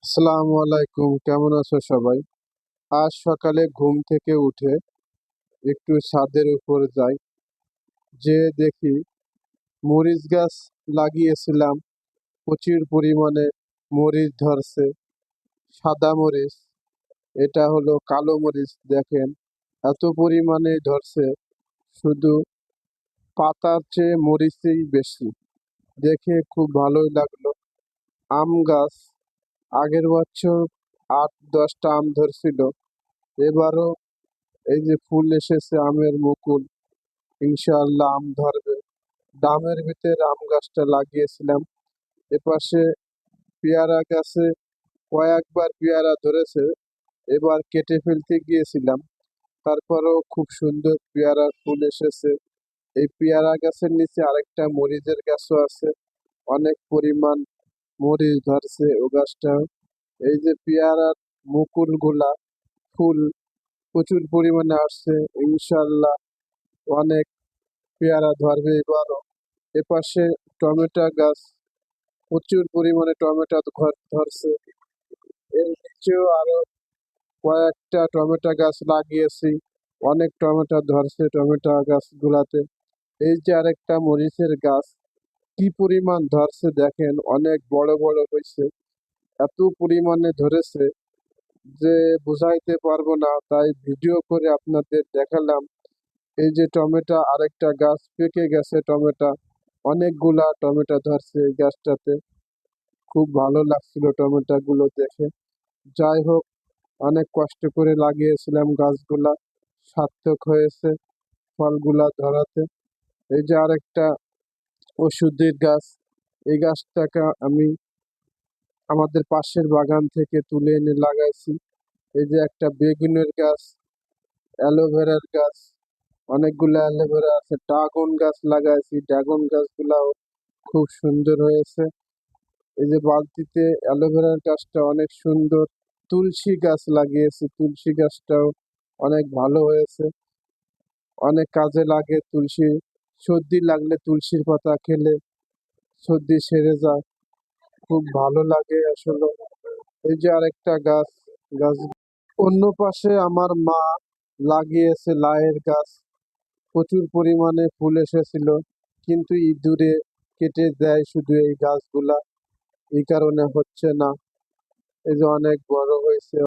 আসসালামু আলাইকুম, কেমন আছো সবাই? আজ সকালে ঘুম থেকে উঠে একটু ছাদের উপর যাই, যে দেখি মরিচ গাছ লাগিয়েছিলাম। প্রচুর পরিমাণে মরিচ ধরছে, সাদা মরিচ। এটা হলো কালো মরিচ, দেখেন এত পরিমাণে ধরছে। শুধু পাতার চেয়ে মরিচই বেশি, দেখে খুব ভালোই লাগলো। আম গাছ, আগের বছর 8-10টা আম ধরছিল, এবারও এই যে ফুল এসেছে আমের মুকুল, ইনশাআল্লাহ আম ধরবে। ডামের ভিতরে আম গাছটা লাগিয়েছিলাম। এপাশে পেয়ারা গাছে কয়েকবার পেয়ারা ধরেছে, এবার কেটে ফেলতে গিয়েছিলাম, তারপরেও খুব সুন্দর পেয়ারার ফুল এসেছে। এই পেয়ারা গাছের নিচে আরেকটা মরিচের গাছও আছে, অনেক পরিমাণ মরিচ ধরছে ও গাছটা। এই যে পেয়ারার মুকুল গুলা, ফুল প্রচুর পরিমাণে আসছে, ইনশাআল্লাহ অনেক পেয়ারা ধরবে এবারও। এপাশে টমেটো গাছ, প্রচুর পরিমাণে টমেটো ধরছে। এর নিচেও আরো কয়েকটা টমেটো গাছ লাগিয়েছি, অনেক টমেটো ধরছে টমেটো গাছগুলাতে। এই যে আরেকটা মরিচের গাছ, কি পরিমাণ ধরছে দেখেন, অনেক বড় বড় হয়েছে, এত পরিমাণে ধরেছে যে বুঝাইতে পারবো না, তাই ভিডিও করে আপনাদের দেখালাম। এই যে টমেটো, আরেকটা গাছ পেকে গেছে টমেটো, অনেকগুলা টমেটো ধরছে এই গাছটাতে। খুব ভালো লাগছিল টমেটো গুলো দেখে। যাই হোক, অনেক কষ্ট করে লাগিয়েছিলাম গাছগুলা, সার্থক হয়েছে ফলগুলা ধরাতে। এই যে আরেকটা ওষুধের গাছ, এই গাছটাকে আমি আমাদের পাশের বাগান থেকে তুলে এনে লাগাইছি। এই যে একটা বেগুনের গাছ, অ্যালোভেরার গাছ, অনেকগুলো অ্যালোভেরা আছে। ড্রাগন গাছ লাগাইছি, ড্রাগন গাছগুলাও খুব সুন্দর হয়েছে। এই যে বালতিতে অ্যালোভেরার গাছটা অনেক সুন্দর। তুলসী গাছ লাগিয়েছি, তুলসী গাছটাও অনেক ভালো হয়েছে, অনেক কাজে লাগে তুলসী। সর্দি লাগলে তুলসীর পাতা খেলে সর্দি সেরে যায়, খুব ভালো লাগে আসলে। এই যে আরেকটা গাছ, গাছ অন্য পাশে আমার মা লাগিয়েছে লাইয়ের গাছ, প্রচুর পরিমাণে ফুল এসেছিল, কিন্তু ইঁদুরে কেটে দেয় শুধু এই গাছগুলা, এই কারণে হচ্ছে না। এই যে অনেক বড় হয়েছে।